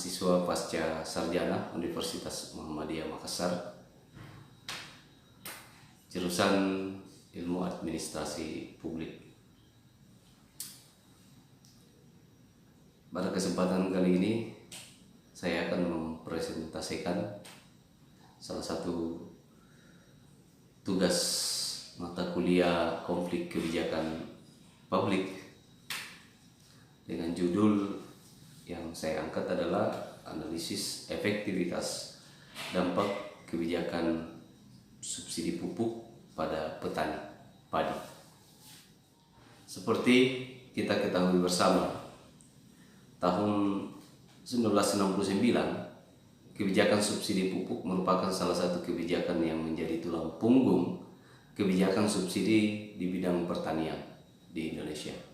mahasiswa pasca sarjana Universitas Muhammadiyah Makassar, jurusan Ilmu Administrasi Publik. Pada kesempatan kali ini saya akan mempresentasikan salah satu tugas mata kuliah konflik kebijakan publik dengan judul yang saya angkat adalah analisis efektivitas dampak kebijakan subsidi pupuk pada petani padi. Seperti kita ketahui bersama, tahun 1969 kebijakan subsidi pupuk merupakan salah satu kebijakan yang menjadi tulang punggung kebijakan subsidi di bidang pertanian di Indonesia.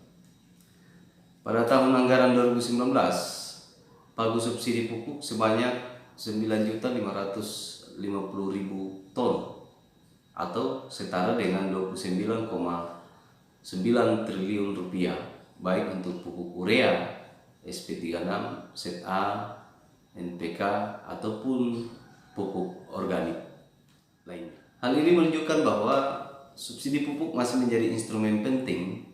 Pada tahun anggaran 2019, pagu subsidi pupuk sebanyak 9.550.000 ton atau setara dengan 29,9 triliun rupiah, baik untuk pupuk urea, SP36, ZA, NPK ataupun pupuk organik lainnya. Hal ini menunjukkan bahwa subsidi pupuk masih menjadi instrumen penting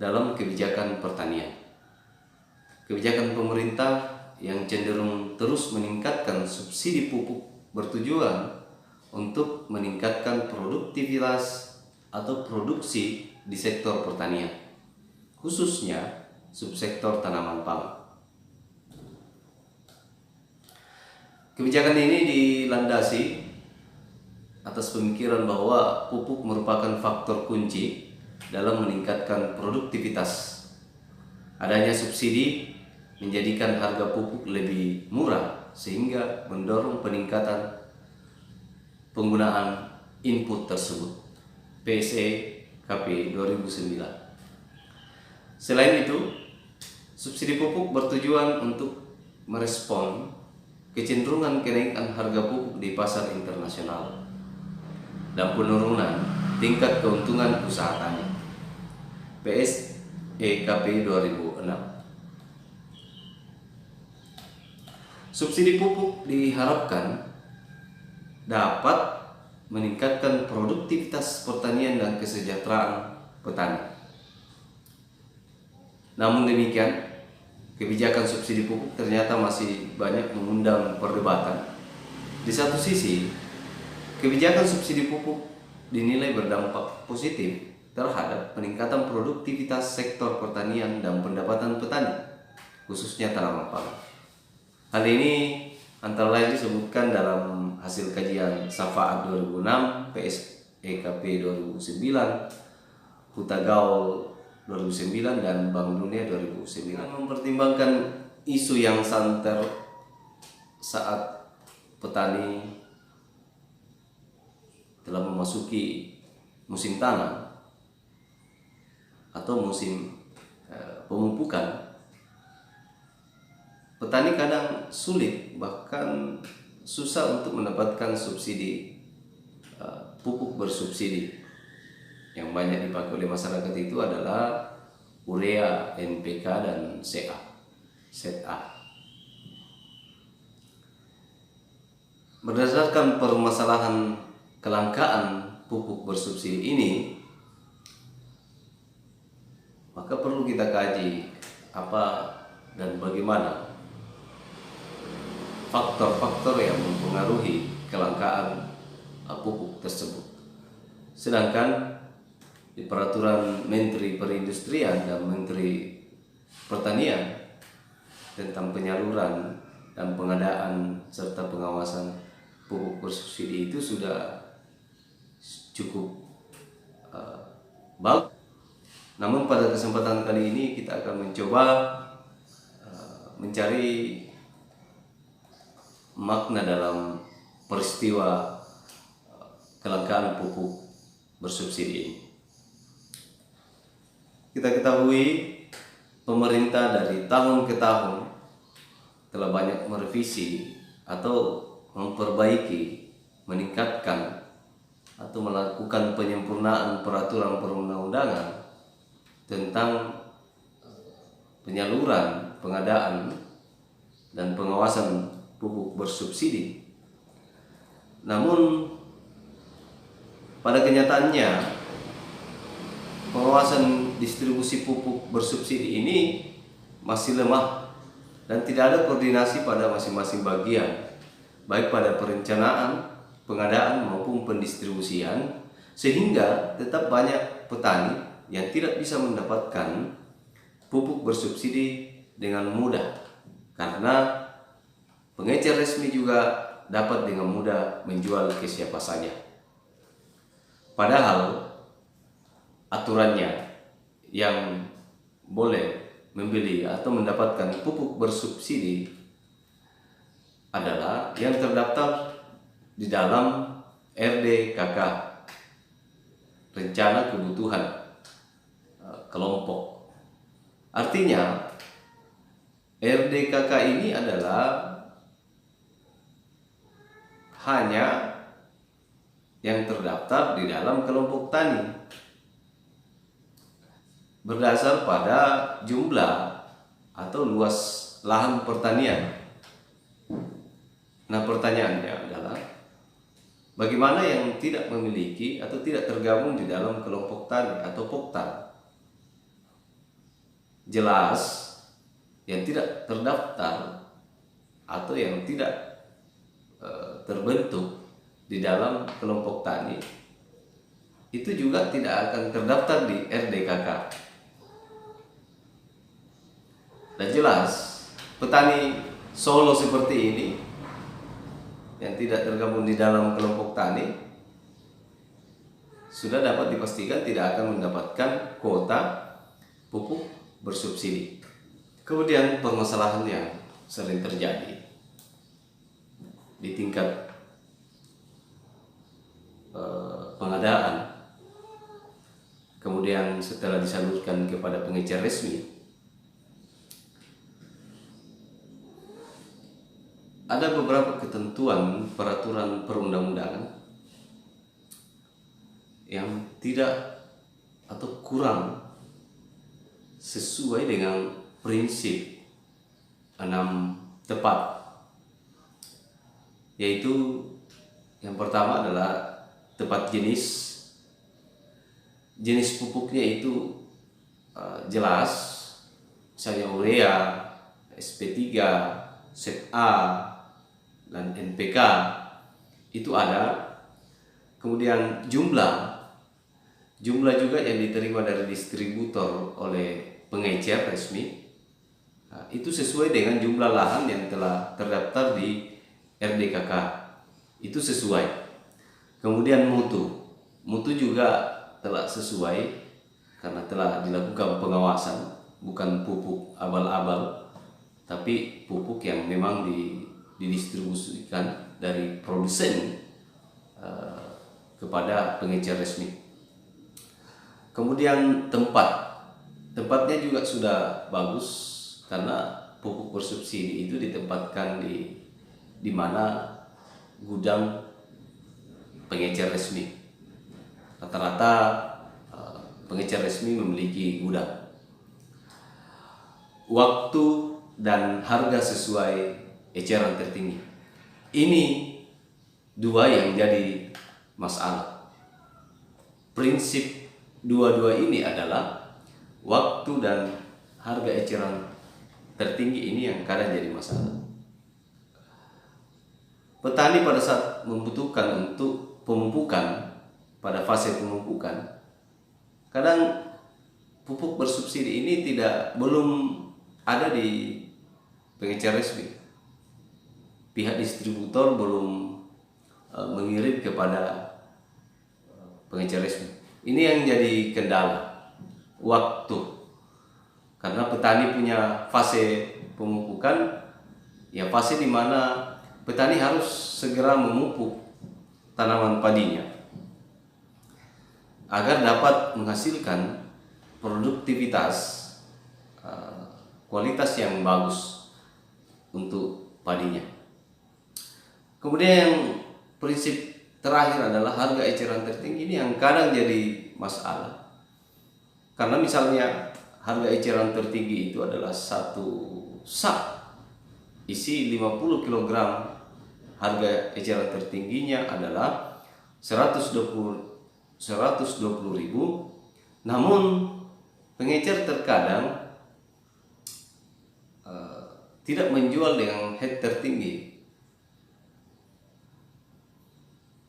dalam kebijakan pertanian. Kebijakan pemerintah yang cenderung terus meningkatkan subsidi pupuk bertujuan untuk meningkatkan produktivitas atau produksi di sektor pertanian, khususnya subsektor tanaman pangan. Kebijakan ini dilandasi atas pemikiran bahwa pupuk merupakan faktor kunci dalam meningkatkan produktivitas. Adanya subsidi menjadikan harga pupuk lebih murah sehingga mendorong peningkatan penggunaan input tersebut. PSE KP 2009. Selain itu, subsidi pupuk bertujuan untuk merespon kecenderungan kenaikan harga pupuk di pasar internasional dan penurunan tingkat keuntungan usaha tani. PSE KP 2006. Subsidi pupuk diharapkan dapat meningkatkan produktivitas pertanian dan kesejahteraan petani. Namun demikian, kebijakan subsidi pupuk ternyata masih banyak mengundang perdebatan. Di satu sisi, kebijakan subsidi pupuk dinilai berdampak positif terhadap peningkatan produktivitas sektor pertanian dan pendapatan petani, khususnya tanaman pangan. Hal ini antara lain disebutkan dalam hasil kajian Safaat 2006, PSEKP 2009, Hutagaul 2009, dan Bank Dunia 2009. Mempertimbangkan isu yang santer saat petani telah memasuki musim tanam atau musim pemupukan, petani kadang sulit bahkan susah untuk mendapatkan subsidi pupuk bersubsidi. Yang banyak dipakai oleh masyarakat itu adalah urea, NPK, dan ZA. Berdasarkan permasalahan kelangkaan pupuk bersubsidi ini, maka perlu kita kaji apa dan bagaimana faktor-faktor yang mempengaruhi kelangkaan pupuk tersebut. Sedangkan di peraturan Menteri Perindustrian dan Menteri Pertanian tentang penyaluran dan pengadaan serta pengawasan pupuk bersubsidi itu sudah cukup bagus. Namun pada kesempatan kali ini kita akan mencoba mencari makna dalam peristiwa kelangkaan pupuk bersubsidi ini. Kita ketahui pemerintah dari tahun ke tahun telah banyak merevisi atau memperbaiki, meningkatkan atau melakukan penyempurnaan peraturan perundang-undangan tentang penyaluran, pengadaan dan pengawasan pupuk bersubsidi. Namun pada kenyataannya pengawasan distribusi pupuk bersubsidi ini masih lemah dan tidak ada koordinasi pada masing-masing bagian, baik pada perencanaan, pengadaan maupun pendistribusian, sehingga tetap banyak petani yang tidak bisa mendapatkan pupuk bersubsidi dengan mudah, karena pengecer resmi juga dapat dengan mudah menjual ke siapa saja. Padahal aturannya yang boleh membeli atau mendapatkan pupuk bersubsidi adalah yang terdaftar di dalam RDKK, Rencana Kebutuhan Kelompok. Artinya RDKK ini adalah hanya yang terdaftar di dalam kelompok tani berdasar pada jumlah atau luas lahan pertanian. Nah, pertanyaannya adalah bagaimana yang tidak memiliki atau tidak tergabung di dalam kelompok tani atau Poktan? Jelas yang tidak terdaftar atau yang tidak terbentuk di dalam kelompok tani itu juga tidak akan terdaftar di RDKK. Dan jelas petani Solo seperti ini yang tidak tergabung di dalam kelompok tani sudah dapat dipastikan tidak akan mendapatkan kuota pupuk bersubsidi. Kemudian permasalahan yang sering terjadi di tingkat pengadaan, kemudian setelah disalurkan kepada pengecer resmi, ada beberapa ketentuan peraturan perundang-undangan yang tidak atau kurang sesuai dengan prinsip 6 tepat, yaitu yang pertama adalah tepat jenis pupuknya itu jelas, misalnya urea, SP3, ZA, dan NPK itu ada. Kemudian jumlah juga yang diterima dari distributor oleh pengecer resmi, nah, itu sesuai dengan jumlah lahan yang telah terdaftar di RDKK, itu sesuai. Kemudian mutu juga telah sesuai karena telah dilakukan pengawasan, bukan pupuk abal-abal, tapi pupuk yang memang didistribusikan dari produsen kepada pengecer resmi. Kemudian tempatnya juga sudah bagus karena pupuk bersubsidi itu ditempatkan di mana gudang pengecer resmi. Rata-rata pengecer resmi memiliki gudang. Waktu dan harga sesuai eceran tertinggi. Ini dua yang jadi masalah. Prinsip dua-dua ini adalah waktu dan harga eceran tertinggi ini yang kadang jadi masalah. Petani pada saat membutuhkan untuk pemupukan, pada fase pemupukan, kadang pupuk bersubsidi ini belum ada di pengecer resmi. Pihak distributor belum mengirim kepada pengecer resmi. Ini yang jadi kendala, waktu. Karena petani punya fase pemupukan, ya fase di mana petani harus segera memupuk tanaman padinya agar dapat menghasilkan produktivitas kualitas yang bagus untuk padinya. Kemudian yang prinsip terakhir adalah harga eceran tertinggi ini yang kadang jadi masalah. Karena misalnya harga eceran tertinggi itu adalah 1 sak isi 50 kg, harga eceran tertingginya adalah 120.000. Namun pengecer terkadang tidak menjual dengan head tertinggi,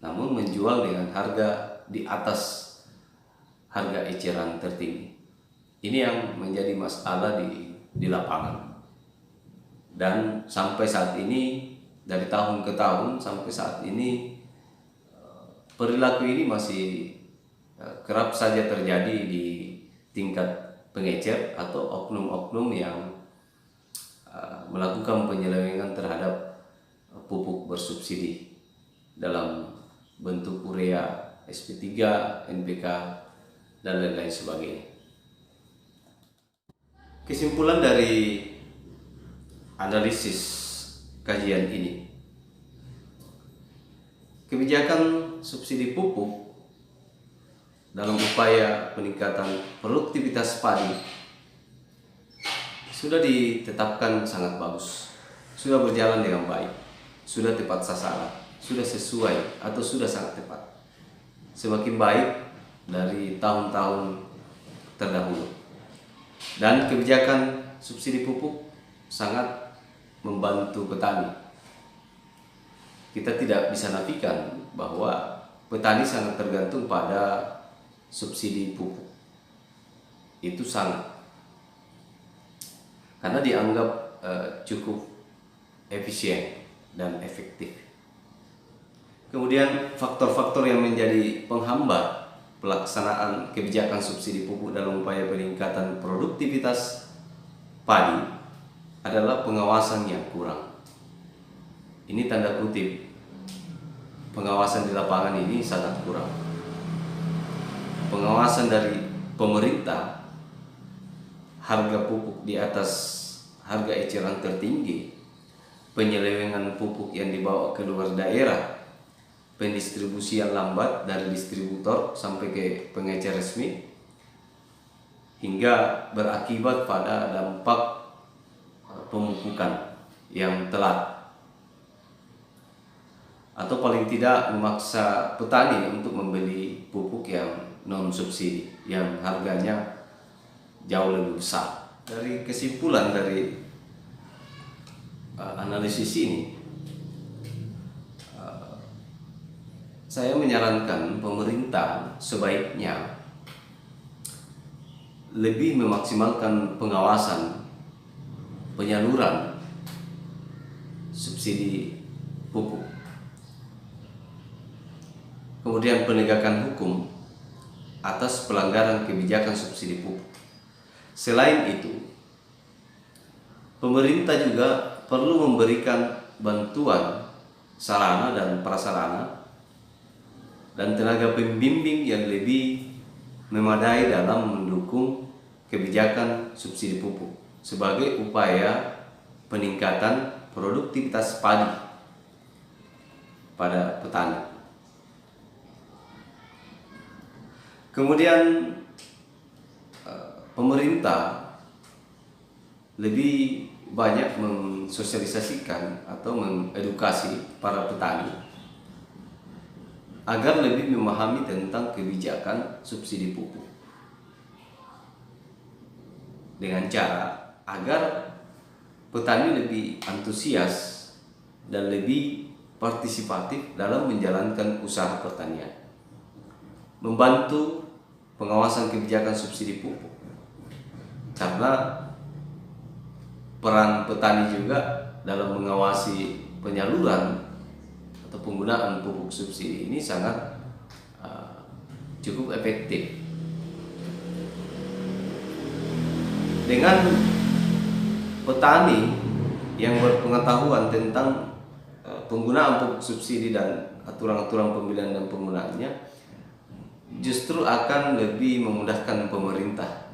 namun menjual dengan harga di atas harga eceran tertinggi. Ini yang menjadi masalah di lapangan. Dan sampai saat ini, dari tahun ke tahun sampai saat ini, perilaku ini masih kerap saja terjadi di tingkat pengecer atau oknum-oknum yang melakukan penyelewengan terhadap pupuk bersubsidi dalam bentuk urea, SP3, NPK, dan lain-lain sebagainya. Kesimpulan dari analisis kajian ini, kebijakan subsidi pupuk dalam upaya peningkatan produktivitas padi sudah ditetapkan sangat bagus, sudah berjalan dengan baik, sudah tepat sasaran, sudah sesuai atau sudah sangat tepat, semakin baik dari tahun-tahun terdahulu. Dan kebijakan subsidi pupuk sangat membantu petani. Kita tidak bisa nafikan bahwa petani sangat tergantung pada subsidi pupuk. Itu sangat, karena dianggap cukup efisien dan efektif. Kemudian faktor-faktor yang menjadi penghambat pelaksanaan kebijakan subsidi pupuk dalam upaya peningkatan produktivitas padi adalah pengawasan yang kurang. Ini tanda kutip, pengawasan di lapangan ini sangat kurang. Pengawasan dari pemerintah, harga pupuk di atas harga eceran tertinggi, penyelewengan pupuk yang dibawa ke luar daerah, pendistribusian lambat dari distributor sampai ke pengecer resmi, hingga berakibat pada dampak pemupukan yang telat, atau paling tidak memaksa petani untuk membeli pupuk yang non subsidi yang harganya jauh lebih besar. Dari kesimpulan dari analisis ini, saya menyarankan pemerintah sebaiknya lebih memaksimalkan pengawasan penyaluran subsidi pupuk, kemudian penegakan hukum atas pelanggaran kebijakan subsidi pupuk. Selain itu, pemerintah juga perlu memberikan bantuan sarana dan prasarana dan tenaga pembimbing yang lebih memadai dalam mendukung kebijakan subsidi pupuk sebagai upaya peningkatan produktivitas padi pada petani. Kemudian pemerintah lebih banyak mensosialisasikan atau mengedukasi para petani agar lebih memahami tentang kebijakan subsidi pupuk dengan cara agar petani lebih antusias dan lebih partisipatif dalam menjalankan usaha pertanian, membantu pengawasan kebijakan subsidi pupuk. Karena peran petani juga dalam mengawasi penyaluran atau penggunaan pupuk subsidi ini sangat cukup efektif. Dengan petani yang berpengetahuan tentang penggunaan pupuk subsidi dan aturan-aturan pemilihan dan penggunaannya, justru akan lebih memudahkan pemerintah,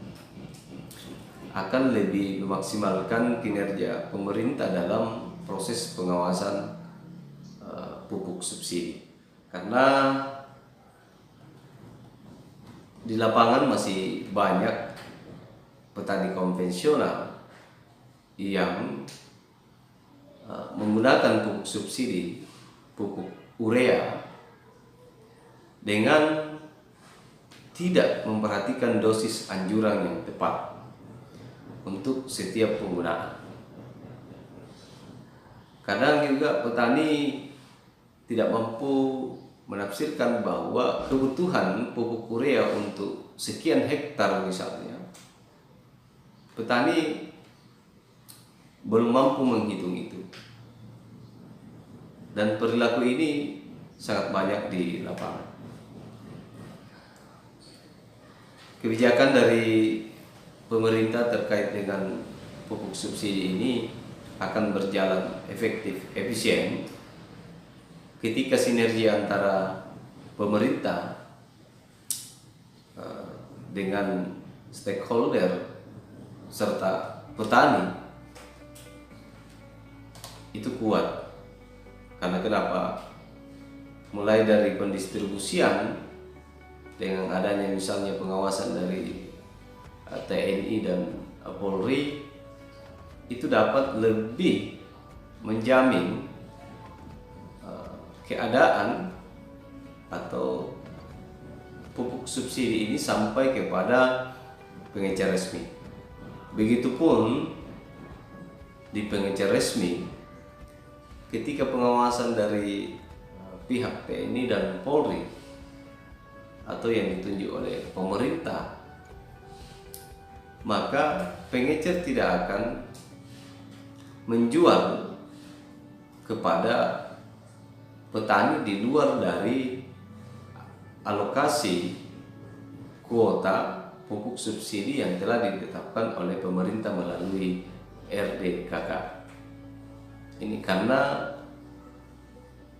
akan lebih memaksimalkan kinerja pemerintah dalam proses pengawasan pupuk subsidi. Karena di lapangan masih banyak petani konvensional yang menggunakan pupuk subsidi, pupuk urea dengan tidak memperhatikan dosis anjuran yang tepat untuk setiap penggunaan. Kadang juga petani tidak mampu menafsirkan bahwa kebutuhan pupuk urea untuk sekian hektar misalnya, petani belum mampu menghitung itu. Dan perilaku ini sangat banyak di lapangan. Kebijakan dari pemerintah terkait dengan pupuk subsidi ini akan berjalan efektif, efisien ketika sinergi antara pemerintah dengan stakeholder serta petani itu kuat. Karena kenapa? Mulai dari pendistribusian dengan adanya misalnya pengawasan dari TNI dan Polri, itu dapat lebih menjamin keadaan atau pupuk subsidi ini sampai kepada pengecer resmi. Begitupun di pengecer resmi, ketika pengawasan dari pihak TNI dan Polri atau yang ditunjuk oleh pemerintah, maka pengecer tidak akan menjual kepada petani di luar dari alokasi kuota pupuk subsidi yang telah ditetapkan oleh pemerintah melalui RDKK. Ini karena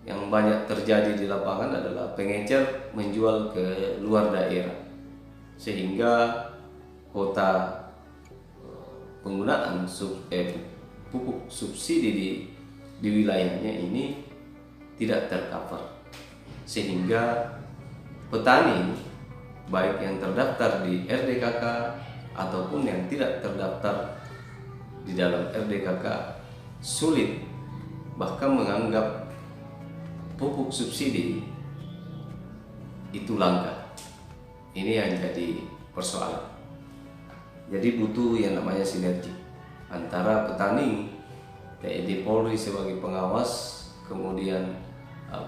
yang banyak terjadi di lapangan adalah pengecer menjual ke luar daerah, sehingga kuota penggunaan pupuk subsidi di wilayahnya ini tidak tercover, sehingga petani baik yang terdaftar di RDKK ataupun yang tidak terdaftar di dalam RDKK sulit, bahkan menganggap pupuk subsidi itu langka. Ini yang jadi persoalan. Jadi butuh yang namanya sinergi antara petani, TNI Polri sebagai pengawas, kemudian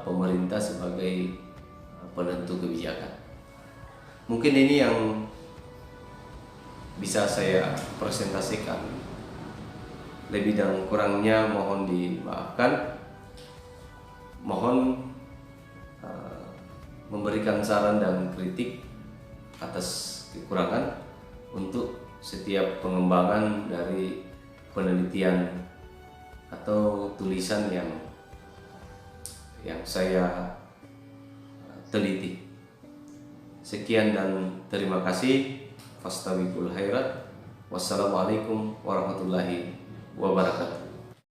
pemerintah sebagai penentu kebijakan. Mungkin ini yang bisa saya presentasikan. Lebih dan kurangnya mohon dimaafkan. Mohon memberikan saran dan kritik atas kekurangan untuk setiap pengembangan dari penelitian atau tulisan yang saya teliti. Sekian dan terima kasih. Fastabiqul khairat. Wassalamualaikum warahmatullahi wabarakatuh.